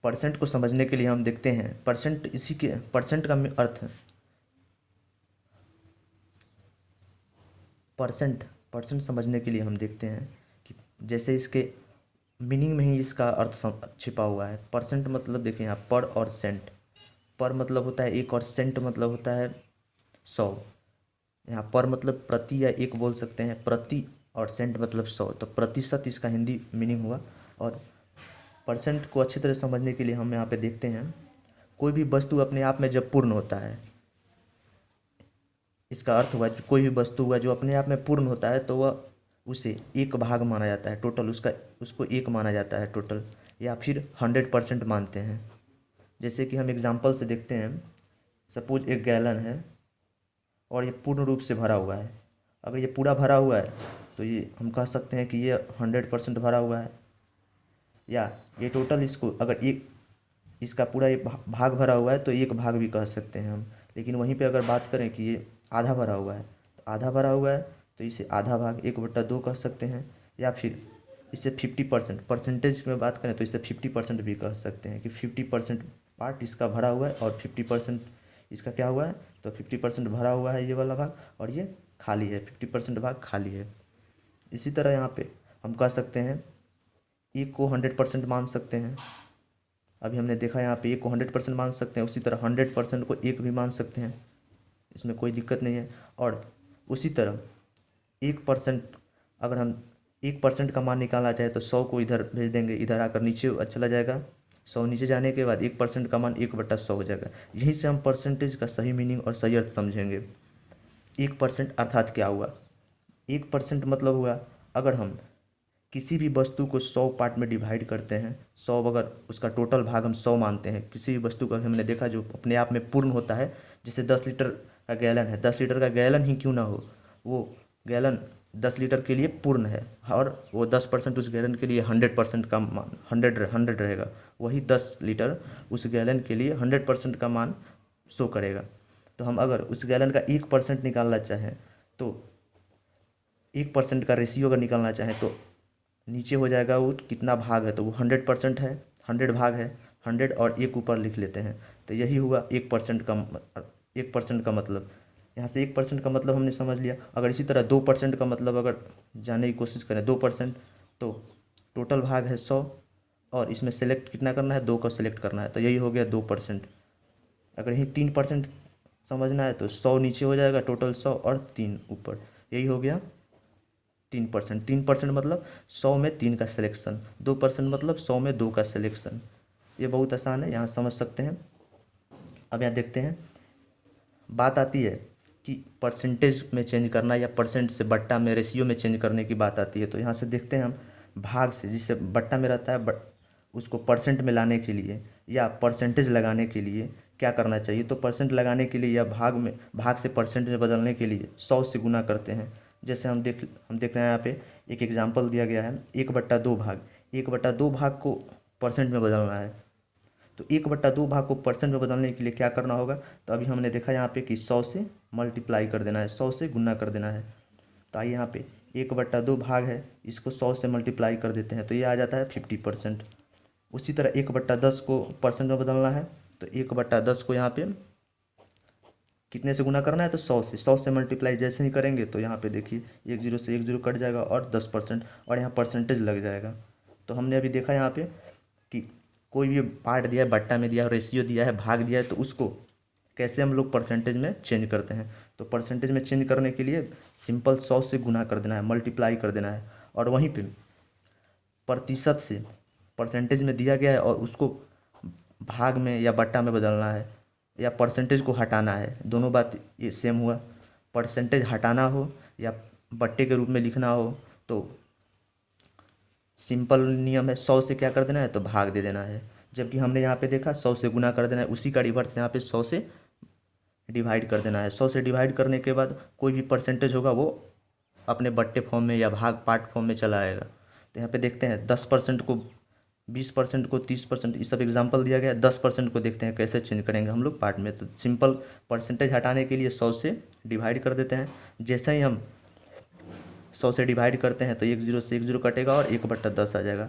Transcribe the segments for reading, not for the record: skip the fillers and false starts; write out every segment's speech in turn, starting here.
Percent को समझने के लिए हम देखते हैं परसेंट, इसी के परसेंट का अर्थ है परसेंट। परसेंट समझने के लिए हम देखते हैं कि जैसे इसके मीनिंग में ही इसका अर्थ छिपा हुआ है। परसेंट मतलब देखिए यहाँ पर और सेंट। पर मतलब होता है एक और सेंट मतलब होता है 100। यहाँ पर मतलब प्रति या एक बोल सकते हैं, प्रति और सेंट मतलब 100, तो प्रतिशत इसका हिंदी मीनिंग हुआ। और परसेंट को अच्छी तरह समझने के लिए हम यहाँ पे देखते हैं कोई भी वस्तु अपने आप में जब पूर्ण होता है, इसका अर्थ हुआ कोई भी वस्तु हुआ जो अपने आप में पूर्ण होता है तो वह उसे एक भाग माना जाता है टोटल, उसको एक माना जाता है टोटल, या फिर 100% मानते हैं। जैसे कि हम एग्जांपल से देखते हैं, सपोज एक गैलन है और ये पूर्ण रूप से भरा हुआ है। अगर ये पूरा भरा हुआ है तो ये हम कह सकते हैं कि ये 100% भरा हुआ है। या ये टोटल, इसको अगर एक इसका पूरा एक भाग भरा हुआ है तो एक भाग भी कह सकते हैं हम। लेकिन वहीं पे अगर बात करें कि ये आधा भरा हुआ है, तो आधा भरा हुआ है तो इसे आधा भाग 1/2 कह सकते हैं। या फिर इसे 50% परसेंटेज में बात करें तो इसे 50% भी कह सकते हैं कि 50% पार्ट इसका भरा हुआ है और 50% इसका क्या हुआ है, तो 50% भरा हुआ है ये वाला भाग और ये खाली है, 50% भाग खाली है। इसी तरह यहाँ पे हम कह सकते हैं एक को 100% मान सकते हैं। अभी हमने देखा यहाँ पे एक को 100% मान सकते हैं, उसी तरह 100% को एक भी मान सकते हैं, इसमें कोई दिक्कत नहीं है। और उसी तरह 1%, अगर हम 1% का मान निकालना चाहे तो 100 को इधर भेज देंगे, इधर आकर नीचे चला जाएगा। 100 नीचे जाने के बाद 1% का मान 1/100 हो जाएगा। यहीं से हम परसेंटेज का सही मीनिंग और सही अर्थ समझेंगे। 1% अर्थात क्या हुआ, 1% मतलब हुआ अगर हम किसी भी वस्तु को 100 पार्ट में डिवाइड करते हैं, 100 अगर उसका टोटल भाग हम 100 मानते हैं, किसी भी वस्तु का हमने देखा जो अपने आप में पूर्ण होता है, जैसे 10 लीटर का गैलन है, 10 लीटर का गैलन ही क्यों ना हो, वो गैलन 10 लीटर के लिए पूर्ण है और वो 10% उस गैलन के लिए 100% का मान 100 रहेगा। वही 10 लीटर उस गैलन के लिए 100% का मान शो करेगा। तो हम अगर उस गैलन का 1% निकालना चाहें तो 1% का रेशियो अगर निकालना चाहें तो नीचे हो जाएगा वो कितना भाग है, तो वो 100% है, 100 भाग है, 100 और एक ऊपर लिख लेते हैं। तो यही हुआ 1% का मतलब। यहाँ से 1% का मतलब हमने समझ लिया। अगर इसी तरह 2% का मतलब अगर जानने की कोशिश करें, 2%, तो टोटल भाग है 100 और इसमें सेलेक्ट कितना करना है, 2 का सेलेक्ट करना है, तो यही हो गया 2%। अगर यही 3% समझना है तो 100 नीचे हो जाएगा, टोटल 100 और 3 ऊपर, यही हो गया 3%। 3% मतलब 100 में 3 का सिलेक्शन, 2% मतलब 100 में 2 का सिलेक्शन। ये बहुत आसान है, यहाँ समझ सकते हैं। अब यहाँ देखते हैं, बात आती है कि परसेंटेज में चेंज करना या परसेंट से बट्टा में रेशियो में चेंज करने की बात आती है। तो यहाँ से देखते हैं हम भाग से, जिससे बट्टा में रहता है उसको परसेंट में लाने के लिए या परसेंटेज लगाने के लिए क्या करना चाहिए। तो परसेंट लगाने के लिए या भाग से परसेंट में बदलने के लिए 100 से गुना करते हैं। जैसे हम देख रहे हैं यहाँ पे एक एग्जांपल दिया गया है, 1/2 भाग, 1/2 भाग को परसेंट में बदलना है। तो 1/2 भाग को परसेंट में बदलने के लिए क्या करना होगा, तो अभी हमने देखा यहाँ पे कि 100 से मल्टीप्लाई कर देना है, 100 से गुना कर देना है। तो आइए यहाँ पे 1/2 भाग है, इसको 100 से मल्टीप्लाई कर देते हैं तो ये आ जाता है 50%। उसी तरह 1/10 को परसेंट में बदलना है, तो 1/10 को यहाँ पे कितने से गुना करना है, तो 100 से मल्टीप्लाई जैसे ही करेंगे तो यहाँ पे देखिए 1 0 से 1 0 कट जाएगा और 10% और यहाँ परसेंटेज लग जाएगा। तो हमने अभी देखा यहाँ पे कि कोई भी पार्ट दिया है, बट्टा में दिया है, रेशियो दिया है, भाग दिया है, तो उसको कैसे हम लोग परसेंटेज में चेंज करते हैं। तो परसेंटेज में चेंज करने के लिए सिंपल 100 से गुना कर देना है, मल्टीप्लाई कर देना है, और वहीं पर प्रतिशत से परसेंटेज में दिया गया है और उसको भाग में या बट्टा में बदलना है या परसेंटेज को हटाना है। दोनों बात ये सेम हुआ। परसेंटेज हटाना हो या बट्टे के रूप में लिखना हो तो सिंपल नियम है, 100 से क्या कर देना है, तो भाग दे देना है। जबकि हमने यहाँ पे देखा 100 से गुना कर देना है, उसी का रिवर्स यहाँ पे 100 से डिवाइड कर देना है। 100 से डिवाइड करने के बाद कोई भी परसेंटेज होगा वो अपने बट्टे फॉर्म में या भाग पार्ट फॉर्म में चला आएगा। तो यहाँ पे देखते हैं 10% को 20% को 30%, ये सब एग्जांपल दिया गया है। 10% को देखते हैं कैसे चेंज करेंगे हम लोग पार्ट में। तो सिंपल परसेंटेज हटाने के लिए 100 से डिवाइड कर देते हैं। जैसे ही हम 100 से डिवाइड करते हैं तो 1 0 से 1 0 कटेगा और 1/10 आ जाएगा।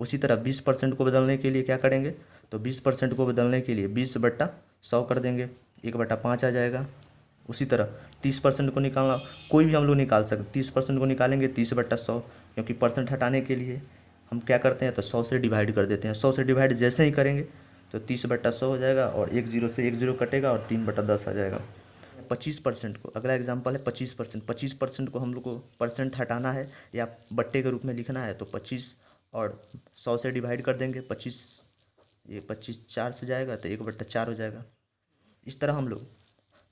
उसी तरह 20% को बदलने के लिए क्या करेंगे, तो 20% को बदलने के लिए 20/100 कर देंगे, 1/5 आ जाएगा। उसी तरह 30% को निकालना, कोई भी हम लोग निकाल सकते, 30% को निकालेंगे 30/100, क्योंकि परसेंट हटाने के लिए हम क्या करते हैं, तो 100 से डिवाइड कर देते हैं। 100 से डिवाइड जैसे ही करेंगे तो 30/100 हो जाएगा, और 1 0 से 1 0 कटेगा और 3/10 आ जाएगा। 25% को, अगला एग्जांपल है 25%। 25% को हम लोग को परसेंट हटाना है या बट्टे के रूप में लिखना है, तो 25 और 100 से डिवाइड कर देंगे। 25, ये 25 4 से जाएगा तो 1/4 हो जाएगा। इस तरह हम लोग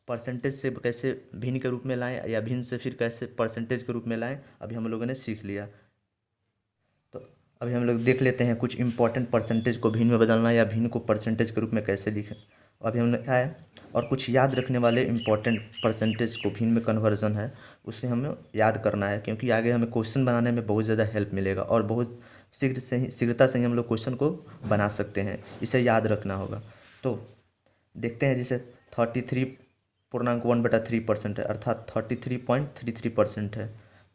परसेंटेज से कैसे भिन्न के रूप में लाएं या भिन्न से फिर कैसे परसेंटेज के रूप में लाएं, अभी हम लोगों ने सीख लिया। तो अभी हम लोग देख लेते हैं कुछ इंपॉर्टेंट परसेंटेज को भिन्न में बदलना या भिन्न को परसेंटेज के रूप में कैसे लिखें। अभी हमने क्या है, और कुछ याद रखने वाले इंपॉर्टेंट परसेंटेज को भिन्न में कन्वर्जन है, उसे हमें याद करना है, क्योंकि आगे हमें क्वेश्चन बनाने में बहुत ज़्यादा हेल्प मिलेगा और बहुत शीघ्रता से ही हम लोग क्वेश्चन को बना सकते हैं। इसे याद रखना होगा। तो देखते हैं, जैसे 33.1/3% है, अर्थात 33.33% है।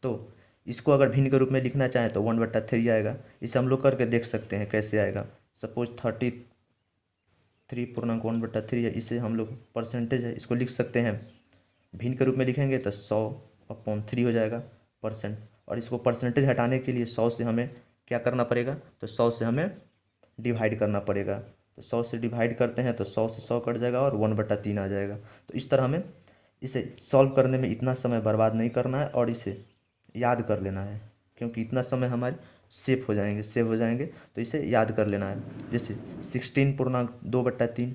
तो इसको अगर भिन्न के रूप में लिखना चाहें तो 1/3 आएगा। इसे हम लोग करके देख सकते हैं कैसे आएगा। सपोज 33.1/3 है, इसे हम लोग परसेंटेज है, इसको लिख सकते हैं। भिन्न के रूप में लिखेंगे तो 100/3 हो जाएगा परसेंट, और इसको परसेंटेज हटाने के लिए 100 से हमें क्या करना पड़ेगा, तो 100 से हमें डिवाइड करना पड़ेगा। तो 100 से डिवाइड करते हैं तो 100 से 100 कट जाएगा और 1/3 आ जाएगा। तो इस तरह हमें इसे सॉल्व करने में इतना समय बर्बाद नहीं करना है और इसे याद कर लेना है, क्योंकि इतना समय हमारे सेव हो जाएंगे। तो इसे याद कर लेना है। जैसे 16.2/3,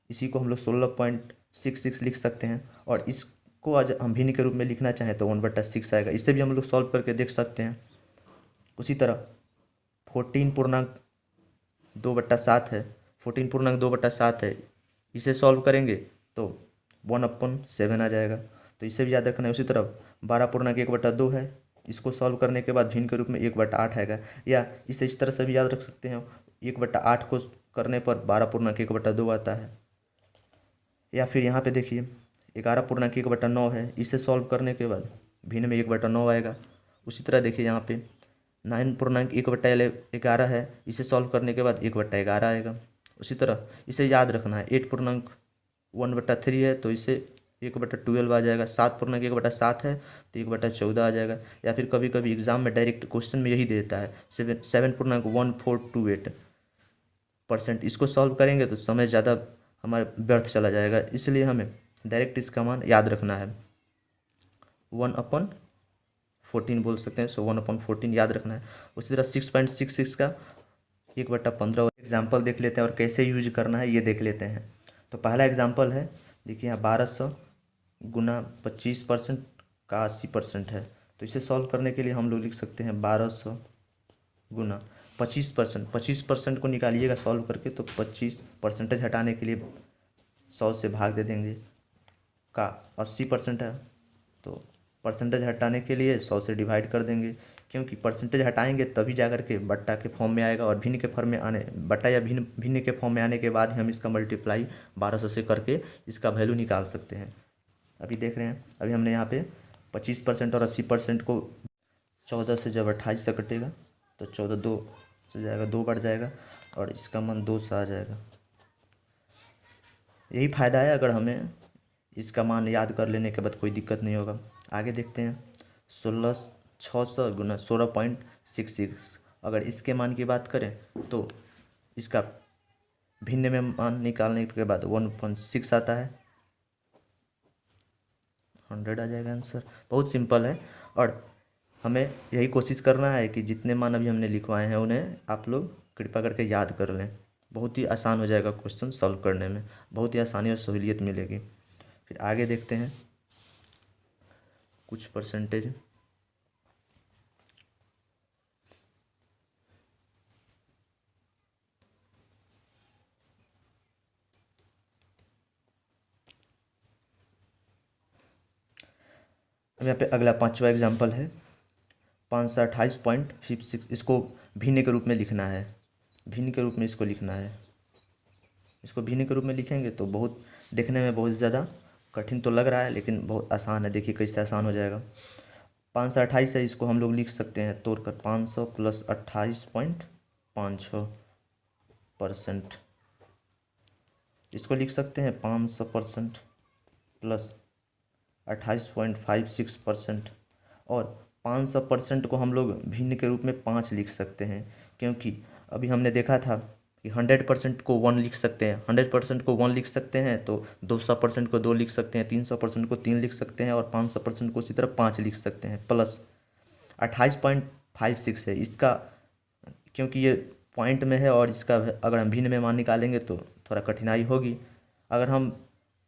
इसी को हम लोग 16.66 लिख सकते हैं, और इसको आज हम भिन्न के रूप में लिखना चाहें तो 1/6 आएगा। इसे भी हम लोग सॉल्व करके देख सकते हैं। उसी तरह 14.2/7 है, 14.2/7 है, इसे सॉल्व करेंगे तो 1/7 आ जाएगा। तो इसे भी याद रखना है। उसी तरह 12.1/2 है, इसको सॉल्व करने के बाद भिन्न के रूप में 1/8 आएगा, या इसे इस तरह से भी याद रख सकते हैं, 1/8 को करने पर 12.1/2 आता है। या फिर यहाँ पे देखिए 11.1/9 है, इसे सॉल्व करने के बाद भिन्न में 1/9 आएगा। उसी तरह देखिए यहाँ पे 9.1/11 है, इसे सॉल्व करने के बाद 1/11 आएगा। उसी तरह इसे याद रखना है। 8.1/3 है, तो इसे 1/12 आ जाएगा। 7.1/7 है तो 1/14 आ जाएगा। या फिर कभी कभी एग्जाम में डायरेक्ट क्वेश्चन में यही देता है 7.1428%। इसको सॉल्व करेंगे तो समय ज़्यादा हमारा व्यर्थ चला जाएगा, इसलिए हमें डायरेक्ट इसका मान याद रखना है। 1/14 बोल सकते हैं, सो 1/14 याद रखना है। उसी तरह 6.66 का 1/15 एग्जाम्पल देख लेते हैं, और कैसे यूज करना है ये देख लेते हैं। तो पहला एग्जाम्पल है, देखिए यहाँ 1200 गुना 25% का 80% है। तो इसे सॉल्व करने के लिए हम लोग लिख सकते हैं 1200 गुना 25%। 25% को निकालिएगा सॉल्व करके, तो 25 परसेंटेज हटाने के लिए 100 से भाग दे देंगे, का 80% है, तो परसेंटेज हटाने के लिए 100 से डिवाइड कर देंगे, क्योंकि परसेंटेज हटाएंगे तभी जा कर के बट्टा के फॉर्म में आएगा, और भिन्न के फॉर्म में आने बट्टा या भिन्न भिन्न के फॉर्म में आने के बाद ही हम इसका मल्टीप्लाई 1200 से करके इसका वैल्यू निकाल सकते हैं। अभी देख रहे हैं, अभी हमने यहाँ पे 25% और 80% को 14 से जब 28 से कटेगा तो 14 2 से जाएगा, 2 बढ़ जाएगा, और इसका मान 2 से आ जाएगा। यही फ़ायदा है, अगर हमें इसका मान याद कर लेने के बाद कोई दिक्कत नहीं होगा। आगे देखते हैं 600 गुना 16.66। अगर इसके मान की बात करें तो इसका भिन्न में मान निकालने के बाद 1.6 आता है, 100 आ जाएगा आंसर। बहुत सिंपल है, और हमें यही कोशिश करना है कि जितने मान अभी हमने लिखवाए हैं उन्हें आप लोग कृपया करके याद कर लें। बहुत ही आसान हो जाएगा क्वेश्चन सॉल्व करने में, बहुत ही आसानी और सहूलियत मिलेगी। फिर आगे देखते हैं कुछ परसेंटेज। अब यहाँ पे अगला 5वां एग्जाम्पल है 528.56। इसको भिन्न के रूप में लिखना है, भिन्न के रूप में इसको लिखना है। इसको भिन्न के रूप में लिखेंगे तो बहुत देखने में बहुत ज़्यादा कठिन तो लग रहा है, लेकिन बहुत आसान है। देखिए कैसे आसान हो जाएगा। 528 है, इसको हम लोग लिख सकते हैं तोड़कर 500 + 28.5 500%। इसको लिख सकते हैं 500% प्लस 28.56%। और 500% को हम लोग भिन्न के रूप में 5 लिख सकते हैं, क्योंकि अभी हमने देखा था कि 100% को 1 लिख सकते हैं, 100% को 1 लिख सकते हैं, तो 200% को 2 लिख सकते हैं, 300% को 3 लिख सकते हैं, और 500% को उसी तरह 5 लिख सकते हैं। प्लस 28.56 है इसका, क्योंकि ये पॉइंट में है और इसका अगर हम भिन्न में मान निकालेंगे तो थोड़ा कठिनाई होगी। अगर हम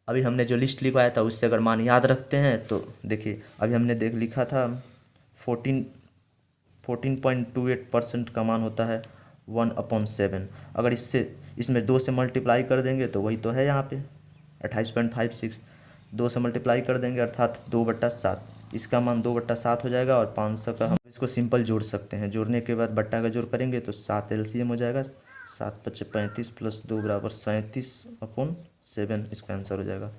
अभी हमने जो लिस्ट लिखवाया था उससे अगर मान याद रखते हैं तो देखिए, अभी हमने लिखा था 14.28% का मान होता है 1/7। अगर इसमें 2 से मल्टीप्लाई कर देंगे तो वही तो है यहाँ पे 28.56। 2 से मल्टीप्लाई कर देंगे अर्थात 2/7। इसका मान 2/7 हो जाएगा, और 500 का हम इसको सिंपल जोड़ सकते हैं। जोड़ने के बाद बट्टा का जोड़ करेंगे तो 7 LCM हो जाएगा। 7×5 = 35 प्लस 2 = 37/7 इसका आंसर हो जाएगा।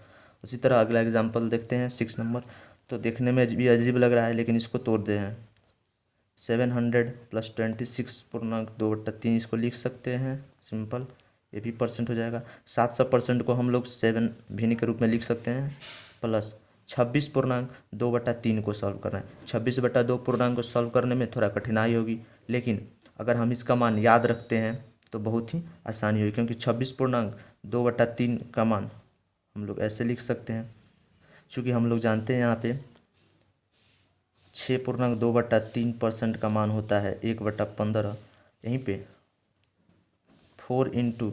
उसी तरह अगला एग्जाम्पल देखते हैं 6 नंबर। तो देखने में भी अजीब लग रहा है, लेकिन इसको तोड़ दे हैं। 700 + 26.2/3 इसको लिख सकते हैं सिंपल, ये भी परसेंट हो जाएगा। 700% को हम लोग 7 भिन्न के रूप में लिख सकते हैं, प्लस 26.2/3 को सॉल्व करना है। 26/2 पूर्णांक को सॉल्व करने में थोड़ा कठिनाई होगी, लेकिन अगर हम इसका मान याद रखते हैं तो बहुत ही आसानी होगी, क्योंकि 26.2/3 का मान हम लोग ऐसे लिख सकते हैं। चूँकि हम लोग जानते हैं यहाँ पे 6.2/3% का मान होता है 1/15। यहीं पे 4 ×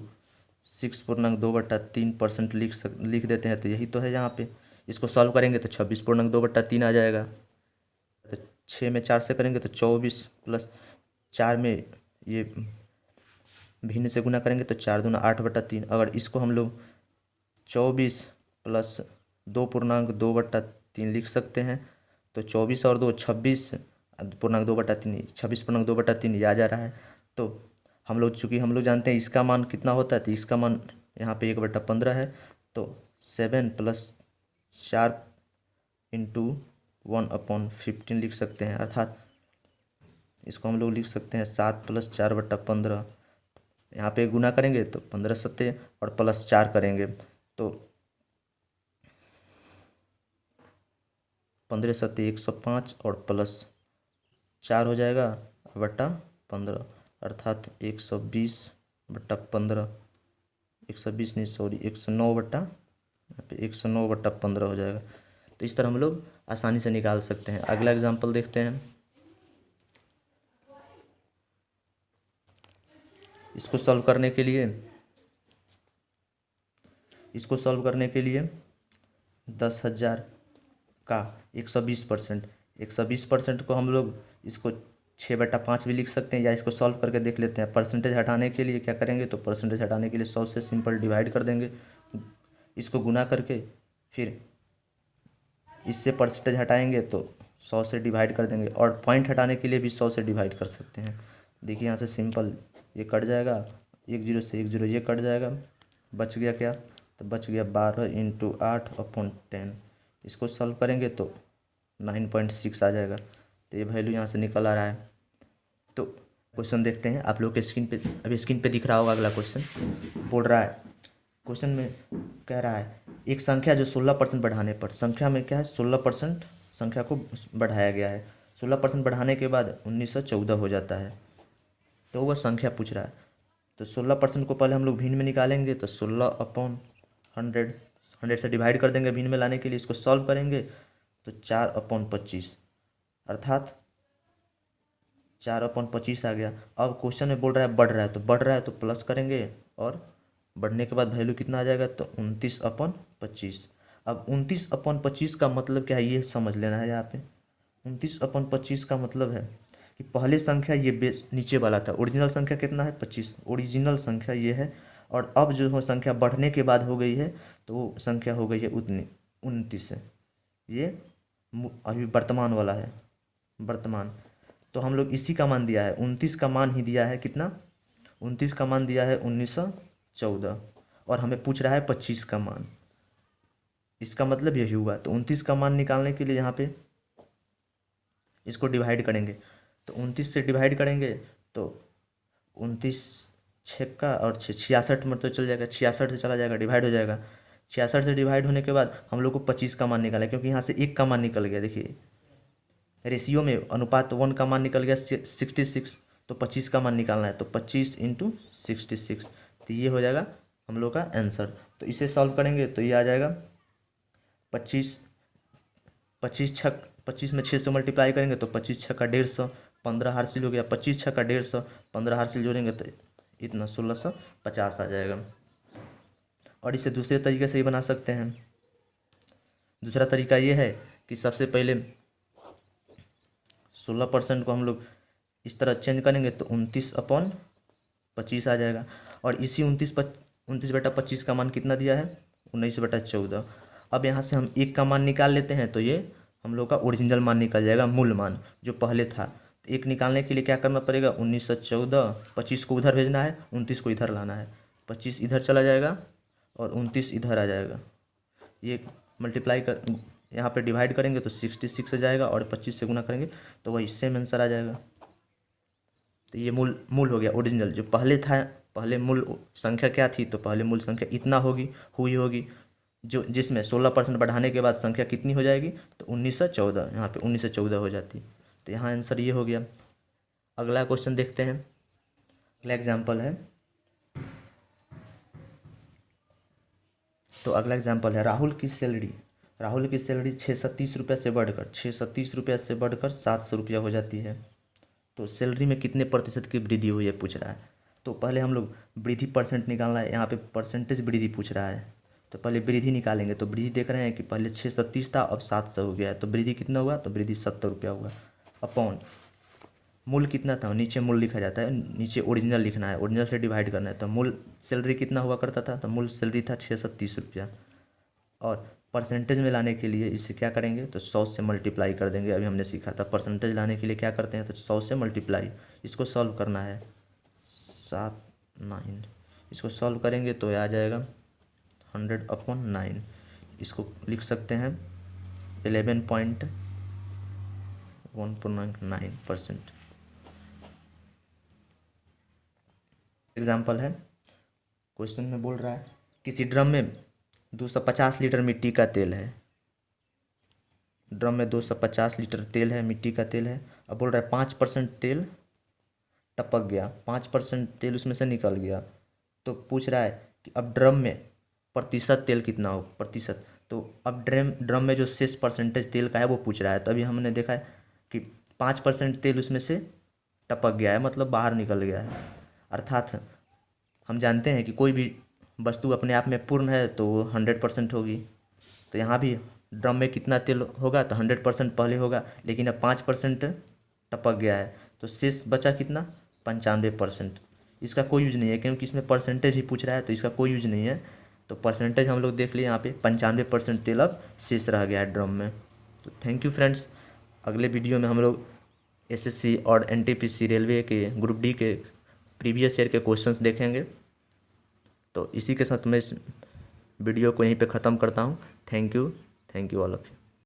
6.2/3% लिख देते हैं, तो यही तो है यहाँ पे। इसको सॉल्व करेंगे तो 26.2/3 आ जाएगा। तो 6 में 4 से करेंगे तो 24, प्लस 4 में ये भिन्न से गुना करेंगे तो 4 दूना 8/3। अगर इसको हम लोग 24 + 2.2/3 लिख सकते हैं, तो 24 और 2 26.2/3, 26.2/3 ये आ जा रहा है। तो चूँकि हम लोग जानते हैं इसका मान कितना होता है, तो इसका मान यहाँ पे 1/15 है। तो 7 + 4 × 1/15 लिख सकते हैं, अर्थात इसको हम लोग लिख सकते हैं 7 + 4/15। यहाँ पे गुना करेंगे तो 15 सत्ते, और प्लस 4 करेंगे तो 15 सत्ते 105, और प्लस 4 हो जाएगा बट्टा 15, अर्थात 120/15, 120 नहीं सॉरी 109/15 हो जाएगा। तो इस तरह हम लोग आसानी से निकाल सकते हैं। अगला एग्जाम्पल देखते हैं। इसको सॉल्व करने के लिए 10,000 का 120%, 120% को हम लोग इसको 6/5 भी लिख सकते हैं, या इसको सॉल्व करके देख लेते हैं। परसेंटेज हटाने के लिए क्या करेंगे, तो परसेंटेज हटाने के लिए 100 से सिंपल डिवाइड कर देंगे, इसको गुना करके फिर इससे परसेंटेज हटाएंगे तो 100 से डिवाइड कर देंगे, और पॉइंट हटाने के लिए भी 100 से डिवाइड कर सकते हैं। देखिए यहाँ से सिंपल ये कट जाएगा, 1 0 से 1 0 ये कट जाएगा, बच गया क्या, तो बच गया 12 × 8/10। इसको सॉल्व करेंगे तो 9.6 आ जाएगा। तो ये वैल्यू यहाँ से निकल आ रहा है। तो क्वेश्चन देखते हैं, आप लोग के स्क्रीन पे दिख रहा होगा। अगला क्वेश्चन बोल रहा है, क्वेश्चन में कह रहा है एक संख्या जो 16% बढ़ाने पर, संख्या में क्या है 16% संख्या को बढ़ाया गया है, 16% बढ़ाने के बाद 1914 हो जाता है। तो वह संख्या पूछ रहा है। तो 16% को पहले हम लोग भिन्न में निकालेंगे, तो 16/100, 100 से डिवाइड कर देंगे भिन्न में लाने के लिए। इसको सॉल्व करेंगे तो 4/25, अर्थात 4/25 आ गया। अब क्वेश्चन में बोल रहा है बढ़ रहा है तो प्लस करेंगे, और बढ़ने के बाद वैल्यू कितना आ जाएगा, तो 29/25। अब 29/25 का मतलब क्या है ये समझ लेना है यहाँ पे। 29/25 का मतलब है कि पहले संख्या ये बेस नीचे वाला था, ओरिजिनल संख्या कितना है 25, ओरिजिनल संख्या ये है, और अब जो है संख्या बढ़ने के बाद हो गई है, तो वो संख्या हो गई है 29 है। ये अभी वर्तमान वाला है, वर्तमान। तो हम लोग इसी का मान दिया है, 29 का मान ही दिया है, कितना 29 का मान दिया है 1914, और हमें पूछ रहा है 25 का मान। इसका मतलब यही हुआ। तो 29 का मान निकालने के लिए यहाँ पे इसको डिवाइड करेंगे, तो 29 से डिवाइड करेंगे तो 29 छक्का और 66 में तो चल जाएगा, 66 से चला जाएगा, डिवाइड हो जाएगा। 66 से डिवाइड होने के बाद हम लोग को 25 का मान निकाला है, क्योंकि यहाँ से 1 का मान निकल गया। देखिए रेशियो में अनुपात 1 का मान निकल गया 66, तो 25 का मान निकालना है, तो 25 × 66, तो ये हो जाएगा हम लोग का आंसर। तो इसे सॉल्व करेंगे तो ये आ जाएगा 25 में 6 से मल्टीप्लाई करेंगे तो 25 छक्का 150, 15 हासिल हो गया, 25 छक्का 150, 15 हासिल जोड़ेंगे तो इतना 1650 आ जाएगा। और इसे दूसरे तरीके से ही बना सकते हैं। दूसरा तरीका ये है कि सबसे पहले 16% को हम लोग इस तरह चेंज करेंगे तो 29/25 आ जाएगा। और इसी 29/25 का मान कितना दिया है, 19/14। अब यहाँ से हम 1 का मान निकाल लेते हैं, तो ये हम लोग का ओरिजिनल मान निकल जाएगा, मूल मान जो पहले था। तो 1 निकालने के लिए क्या करना पड़ेगा, 19/14, 25 को उधर भेजना है, 29 को इधर लाना है, 25 इधर चला जाएगा और 29 इधर आ जाएगा। ये मल्टीप्लाई कर यहाँ पे डिवाइड करेंगे तो 66 आ जाएगा, और 25 से गुना करेंगे तो वही सेम आंसर आ जाएगा। तो ये मूल हो गया, ओरिजिनल जो पहले था। पहले मूल संख्या क्या थी, तो पहले मूल संख्या इतना हुई होगी, जो जिसमें 16% बढ़ाने के बाद संख्या कितनी हो जाएगी, तो 1914, यहाँ पे 1914 हो जाती। तो यहाँ आंसर ये हो गया। अगला क्वेश्चन देखते हैं। अगला एग्जाम्पल है, तो अगला एग्जाम्पल है राहुल की सैलरी 630 रुपये से बढ़कर 700 रुपया हो जाती है। तो सैलरी में कितने प्रतिशत की वृद्धि हुई है पूछ रहा है। तो पहले हम लोग वृद्धि परसेंट निकालना है, यहाँ पे परसेंटेज वृद्धि पूछ रहा है। तो पहले वृद्धि निकालेंगे, तो वृद्धि देख रहे हैं कि पहले 630 था, अब 700 हो गया है, तो वृद्धि कितना हुआ, तो वृद्धि 70 रुपया हुआ। अपॉन मूल कितना था, नीचे मूल लिखा जाता है, नीचे ओरिजिनल लिखना है, ओरिजिनल से डिवाइड करना है। तो मूल सैलरी कितना हुआ करता था, तो मूल सैलरी था 630 रुपया। और परसेंटेज में लाने के लिए इसे क्या करेंगे, तो 100 से मल्टीप्लाई कर देंगे। अभी हमने सीखा था परसेंटेज लाने के लिए क्या करते हैं, तो 100 से मल्टीप्लाई। इसको सॉल्व करना है 7/9, इसको सॉल्व करेंगे तो आ जाएगा 100/9। इसको लिख सकते हैं 11.149%। एग्जाम्पल है, क्वेश्चन में बोल रहा है किसी ड्रम में 250 लीटर मिट्टी का तेल है। ड्रम में 250 लीटर तेल है, मिट्टी का तेल है। अब बोल रहा है 5% तेल टपक गया, 5% तेल उसमें से निकल गया। तो पूछ रहा है कि अब ड्रम में प्रतिशत तेल कितना हो, प्रतिशत। तो अब ड्रम में जो शेष परसेंटेज तेल का है वो पूछ रहा है। तभी हमने देखा है कि 5% तेल उसमें से टपक गया है, मतलब बाहर निकल गया है। अर्थात हम जानते हैं कि कोई भी वस्तु अपने आप में पूर्ण है तो वो 100% होगी। तो यहाँ भी ड्रम में कितना तेल होगा, तो 100% पहले होगा, लेकिन अब 5% टपक गया है, तो शेष बचा कितना, 95%। इसका कोई यूज नहीं है, क्योंकि इसमें परसेंटेज ही पूछ रहा है, तो इसका कोई यूज नहीं है। तो परसेंटेज हम लोग देख लिए, यहाँ पे 95% तेल अब शेष रह गया है ड्रम में। तो थैंक यू फ्रेंड्स। अगले वीडियो में हम लोग एसएससी और एनटीपीसी रेलवे के ग्रुप डी के प्रीवियस ईयर के क्वेश्चंस देखेंगे। तो इसी के साथ मैं इस वीडियो को यहीं पे ख़त्म करता हूँ। Thank you all of you.